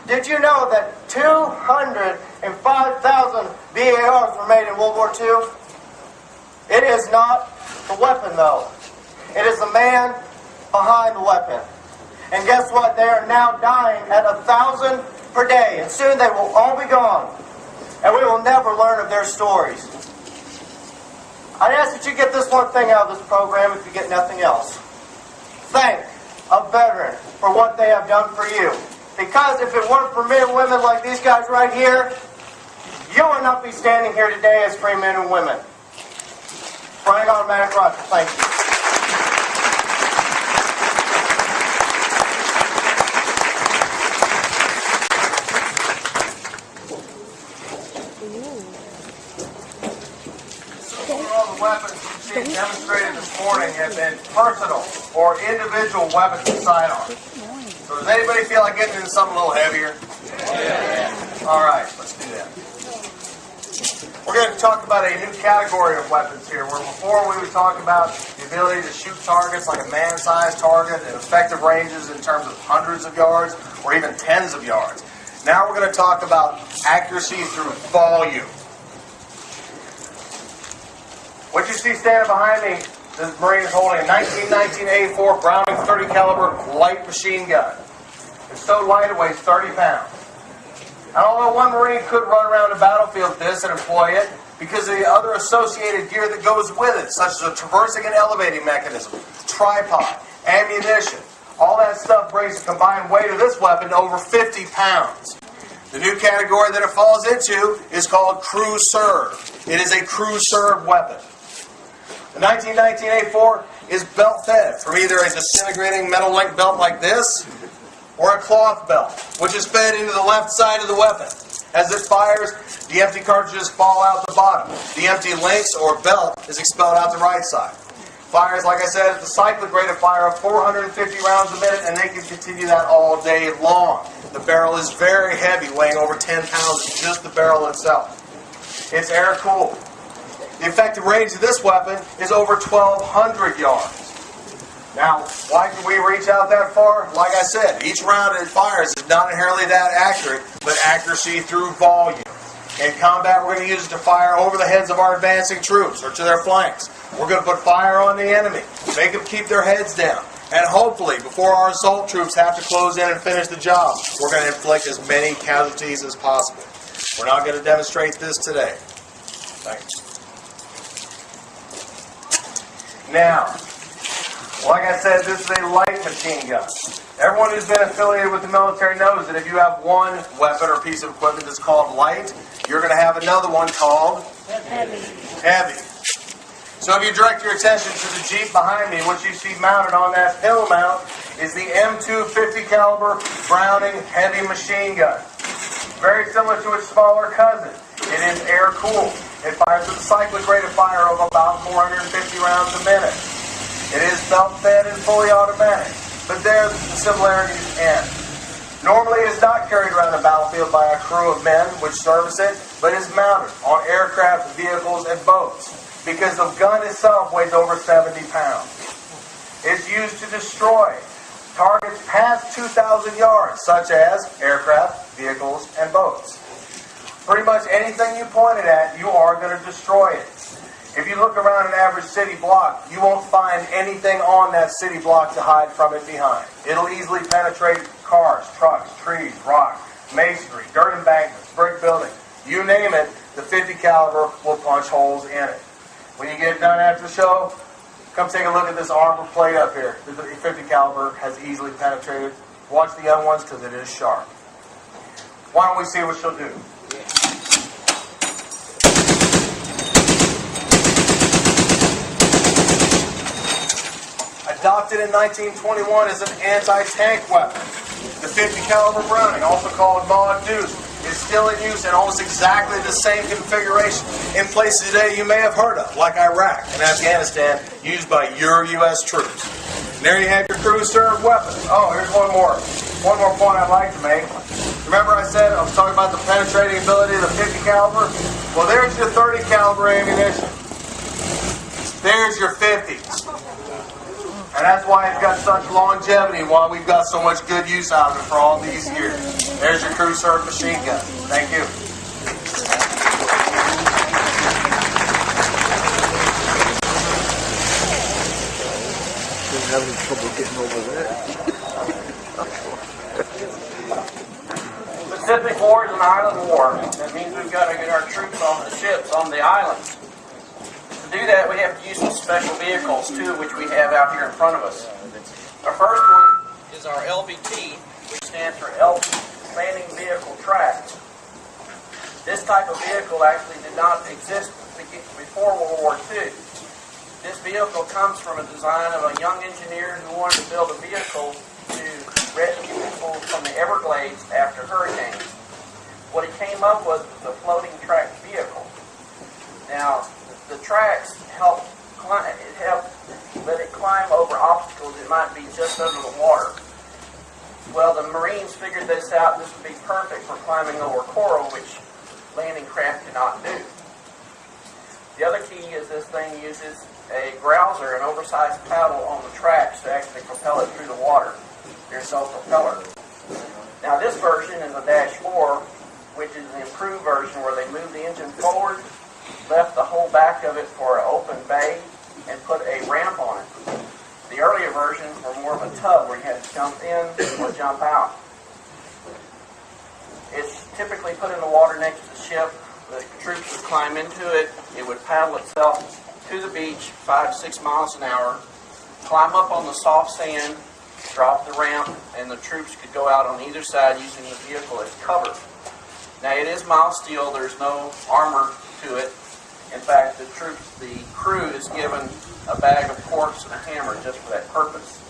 Did you know that 205,000 BARs were made in World War II? It is not the weapon, though. It is the man behind the weapon. And guess what? They are now dying at 1,000 per day, and soon they will all be gone, and we will never learn of their stories. I'd ask that you get this one thing out of this program if you get nothing else. Thank a veteran for what they have done for you. Because if it weren't for men and women like these guys right here, you would not be standing here today as free men and women. Frank Automatic Rifle, thank you. all the weapons you see demonstrated this morning have been personal or individual weapons and sidearms. So does anybody feel like getting into something a little heavier? Yeah. All right, let's do that. We're going to talk about a new category of weapons here, where before we would talk about the ability to shoot targets like a man-sized target and effective ranges in terms of hundreds of yards or even tens of yards. Now we're going to talk about accuracy through volume. What you see standing behind me, this Marine is holding a 1919 A4 Browning .30 caliber light machine gun. It's so light it weighs 30 pounds. And although one Marine could run around the battlefield with this and employ it, because of the other associated gear that goes with it, such as a traversing and elevating mechanism, tripod, ammunition, all that stuff brings the combined weight of this weapon to over 50 pounds. The new category that it falls into is called crew serve. It is a crew serve weapon. The 1919 A4 is belt fed from either a disintegrating metal link belt like this or a cloth belt, which is fed into the left side of the weapon. As it fires, the empty cartridges fall out the bottom. The empty links or belt is expelled out the right side. Fires, like I said, at the cyclic rate of fire of 450 rounds a minute, and they can continue that all day long. The barrel is very heavy, weighing over 10 pounds, just the barrel itself. It's air-cooled. The effective range of this weapon is over 1,200 yards. Now, why can we reach out that far? Like I said, each round it fires is not inherently that accurate, but accuracy through volume. In combat, we're going to use it to fire over the heads of our advancing troops or to their flanks. We're going to put fire on the enemy, make them keep their heads down, and hopefully, before our assault troops have to close in and finish the job, we're going to inflict as many casualties as possible. We're not going to demonstrate this today. Thanks. Now, like I said, this is a light machine gun. Everyone who's been affiliated with the military knows that if you have one weapon or piece of equipment that's called light, you're going to have another one called heavy. So if you direct your attention to the Jeep behind me, what you see mounted on that hill mount is the M2 50 caliber Browning heavy machine gun. Very similar to its smaller cousin. It is air-cooled. It fires with a cyclic rate of fire of about 450 rounds a minute. It is belt-fed and fully automatic, but there the similarities end. Normally it is not carried around the battlefield by a crew of men which service it, but is mounted on aircraft, vehicles, and boats, because the gun itself weighs over 70 pounds. It's used to destroy targets past 2,000 yards, such as aircraft, vehicles, and boats. Pretty much anything you point it at, you are going to destroy it. If you look around an average city block, you won't find anything on that city block to hide from it behind. It'll easily penetrate cars, trucks, trees, rock, masonry, dirt embankments, brick buildings. You name it, the 50 caliber will punch holes in it. When you get done after the show, come take a look at this armor plate up here. The 50 caliber has easily penetrated. Watch the young ones because it is sharp. Why don't we see what she'll do? Adopted in 1921 as an anti-tank weapon, the 50 caliber Browning, also called Maud Deuce, is still in use in almost exactly the same configuration in places today you may have heard of, like Iraq and Afghanistan, used by your U.S. troops. And there you have your crew serve weapons. Oh, here's one more point I'd like to make. Remember I said I was talking about the penetrating ability of the 50 caliber? Well, there's your 30 caliber ammunition. There's your 50s. And that's why it's got such longevity and why we've got so much good use out of it for all these years. There's your crew serve machine gun. Thank you. Been having trouble getting over that. Pacific War is an island war. That means we've got to get our troops on the ships on the islands. To do that, we have to use some special vehicles, too, which we have out here in front of us. Our first one is our LVT, which stands for Landing Vehicle Track. This type of vehicle actually did not exist before World War II. This vehicle comes from a design of a young engineer who wanted to build a vehicle to rescue people from the Everglades after hurricanes. What he came up with was a floating track vehicle. Now, the tracks help let it climb over obstacles that might be just under the water. Well, the Marines figured this out. This would be perfect for climbing over coral, which landing craft cannot do. The other key is this thing uses a grouser, an oversized paddle on the tracks to actually propel it through the water. There's no propeller. Now this version is a Dash 4, which is the improved version where they moved the engine forward, left the whole back of it for an open bay, and put a ramp on it. The earlier versions were more of a tub where you had to jump in or jump out. It's typically put in the water next to the ship. The troops would climb into it. It would paddle itself to the beach 5 to 6 miles an hour, climb up on the soft sand, drop the ramp, and the troops could go out on either side using the vehicle as cover. Now it is mild steel. There's no armor to it. In fact, the crew is given a bag of corks and a hammer just for that purpose.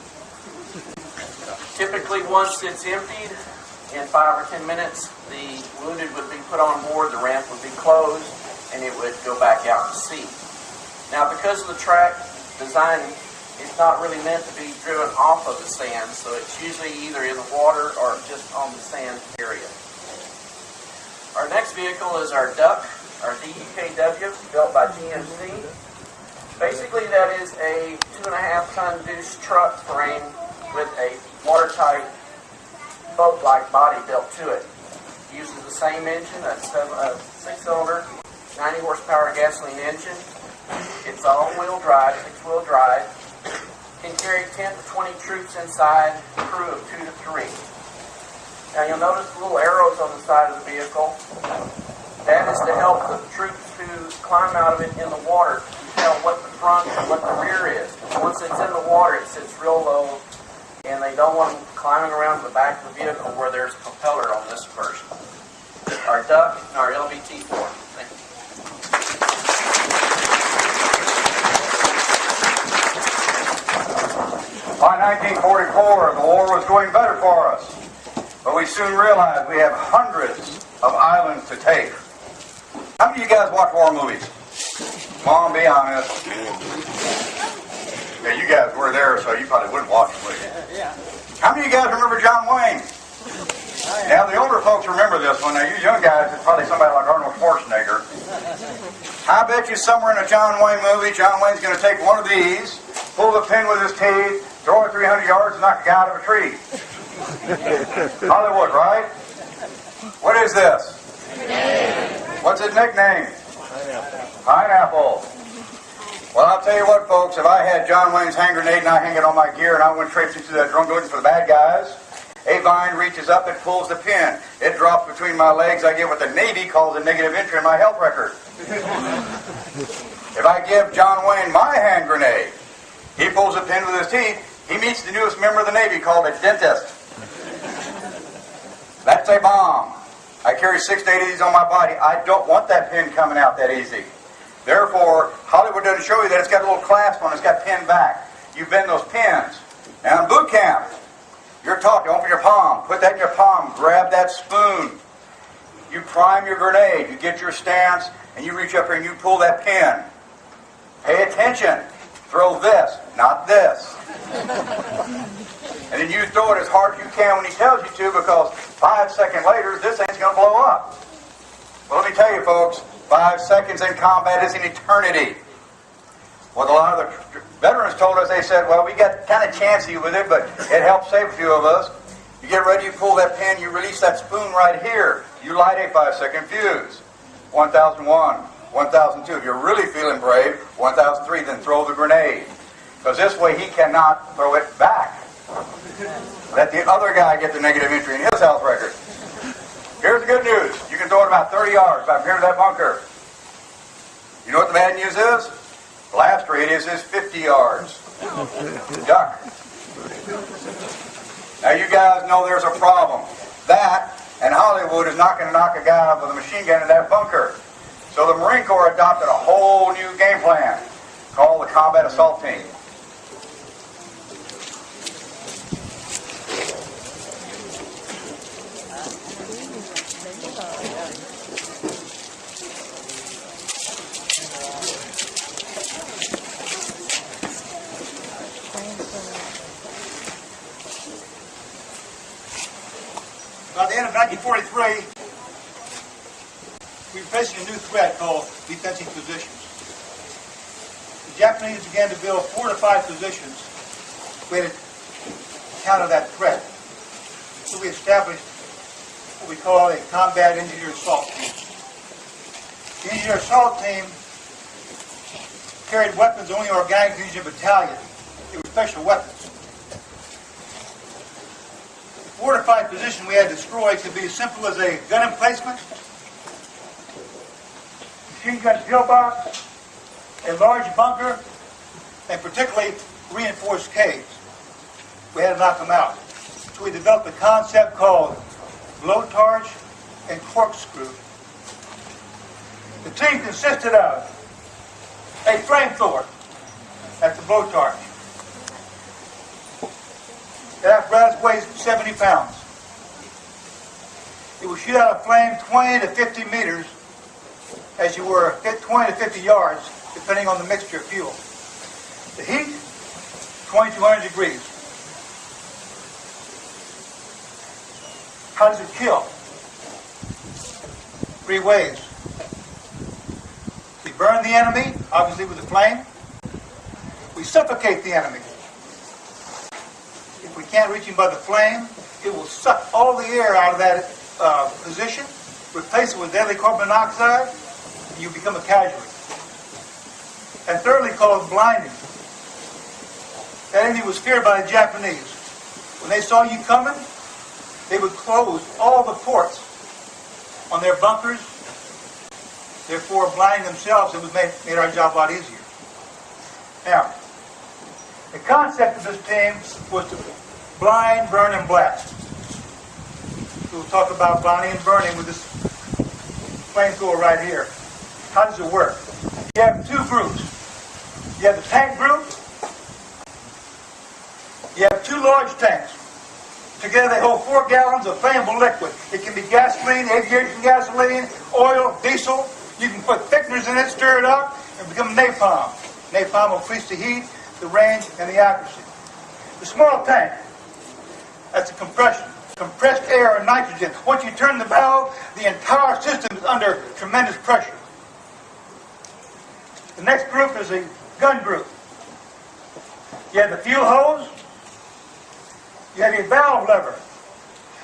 Typically, once it's emptied, in 5 or 10 minutes, the wounded would be put on board, the ramp would be closed, and it would go back out to sea. Now, because of the track design, it's not really meant to be driven off of the sand, so it's usually either in the water or just on the sand area. Our next vehicle is our Duck, our DUKW, built by GMC. Basically, that is a 2.5-ton deuce truck frame with a watertight boat-like body built to it. It uses the same engine, a 6-cylinder, 90 horsepower gasoline engine. It's all-wheel drive, 6-wheel drive. Can carry 10 to 20 troops inside, a crew of 2 to 3. Now you'll notice the little arrows on the side of the vehicle. That is to help the troops who climb out of it in the water to tell what the front and what the rear is. Once it's in the water, it sits real low, and they don't want them climbing around to the back of the vehicle where there's a propeller on this version. Our Duck and our LVT-4. Thank you. By 1944, the war was going better for us, but we soon realized we have hundreds of islands to take. How many of you guys watch war movies? Come on, be honest. Yeah, you guys were there, so you probably wouldn't watch them, would you? Yeah. How many of you guys remember John Wayne? Now, the older folks remember this one. Now, you young guys, it's probably somebody like Arnold Schwarzenegger. I bet you somewhere in a John Wayne movie, John Wayne's going to take one of these, pull the pin with his teeth, throw it 300 yards, and knock a guy out of a tree. Hollywood, right? What is this? What's its nickname? Pineapple. Well, I'll tell you what, folks, if I had John Wayne's hand grenade and I hang it on my gear and I went traipsing through that drum looking for the bad guys, a vine reaches up and pulls the pin. It drops between my legs. I get what the Navy calls a negative entry in my health record. If I give John Wayne my hand grenade, he pulls the pin with his teeth. He meets the newest member of the Navy called a dentist. That's a bomb. I carry 6 to 8 of these on my body. I don't want that pin coming out that easy. Therefore, Hollywood doesn't show you that it's got a little clasp on it. It's got pinned back. You bend those pins. Now in boot camp, you're taught to open your palm. Put that in your palm. Grab that spoon. You prime your grenade. You get your stance, and you reach up here and you pull that pin. Pay attention. Throw this, not this. And then you throw it as hard as you can when he tells you to, because 5 seconds later, this thing's going to blow up. Well, let me tell you, folks, 5 seconds in combat is an eternity. What a lot of the veterans told us, they said, well, we got kind of chancy with it, but it helped save a few of us. You get ready, you pull that pin, you release that spoon right here. You light a 5-second fuse. 1001, 1002. If you're really feeling brave, 1003, then throw the grenade. Because this way he cannot throw it back. Let the other guy get the negative entry in his health record. Here's the good news. You can throw it about 30 yards back here to that bunker. You know what the bad news is? Blast radius is 50 yards. Duck. Now you guys know there's a problem. That and Hollywood is not going to knock a guy out with a machine gun in that bunker. So the Marine Corps adopted a whole new game plan called the Combat Assault Team. 1943, we were facing a new threat called defensive positions. The Japanese began to build fortified positions to counter that threat. So we established what we call a combat engineer assault team. The engineer assault team carried weapons only organic used in battalion. They were special weapons. The fortified position we had destroyed could be as simple as a gun emplacement, machine gun pillbox, a large bunker, and particularly reinforced caves. We had to knock them out. So we developed a concept called blowtorch and corkscrew. The team consisted of a flamethrower, that's the blowtorch. That apparatus weighs 70 pounds. It will shoot out a flame 20 to 50 meters as you were 20 to 50 yards, depending on the mixture of fuel. The heat, 2200 degrees. How does it kill? 3 ways. We burn the enemy, obviously with a flame. We suffocate the enemy. If we can't reach him by the flame, it will suck all the air out of that position, replace it with deadly carbon monoxide, and you become a casualty. And thirdly, called blinding. That enemy was feared by the Japanese. When they saw you coming, they would close all the ports on their bunkers, therefore blinding themselves. It was made our job a lot easier. Now, the concept of this team was to blind, burn, and blast. We'll talk about blinding and burning with this flamethrower right here. How does it work? You have 2 groups. You have the tank group. You have 2 large tanks. Together they hold 4 gallons of flammable liquid. It can be gasoline, aviation gasoline, oil, diesel. You can put thickeners in it, stir it up, and become napalm. Napalm will increase the heat, the range, and the accuracy. The small tank, that's the compression. Compressed air and nitrogen. Once you turn the valve, the entire system is under tremendous pressure. The next group is a gun group. You have the fuel hose. You have a valve lever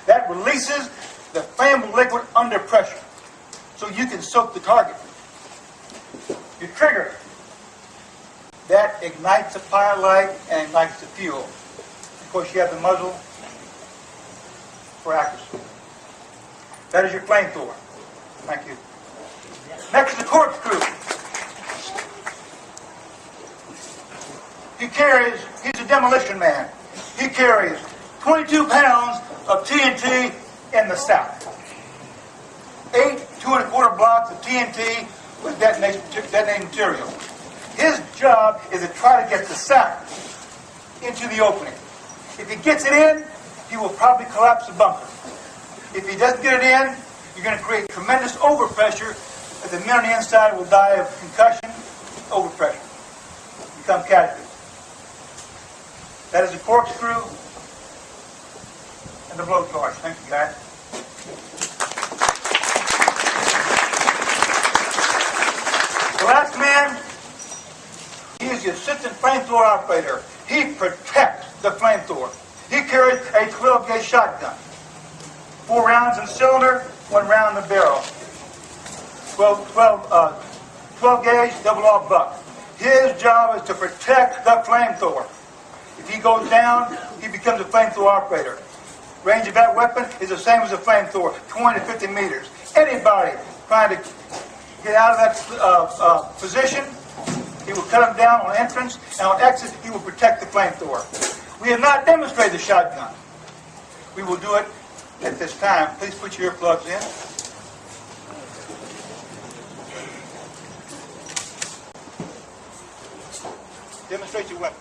that releases the flammable liquid under pressure so you can soak the target. Your trigger, that ignites the firelight and ignites the fuel. Of course, you have the muzzle for accuracy. That is your flamethrower. Thank you. Next is the corkscrew. He's a demolition man. He carries 22 pounds of TNT in the South. 8 2¼ blocks of TNT with detonating material. His job is to try to get the South into the opening. If he gets it in, he will probably collapse the bunker. If he doesn't get it in, you're going to create tremendous overpressure that the men on the inside will die of concussion, overpressure, become casualties. That is the corkscrew and the blowtorch. Thank you, guys. The last man, he is the assistant flamethrower operator. He protects the flamethrower. He carries a 12-gauge shotgun. 4 rounds in cylinder, 1 round in the barrel. 12 gauge, double-aught buck. His job is to protect the flamethrower. If he goes down, he becomes a flamethrower operator. Range of that weapon is the same as a flamethrower, 20 to 50 meters. Anybody trying to get out of that position, he will cut them down on entrance, and on exit, he will protect the flamethrower. We have not demonstrated the shotgun. We will do it at this time. Please put your earplugs in. Demonstrate your weapon.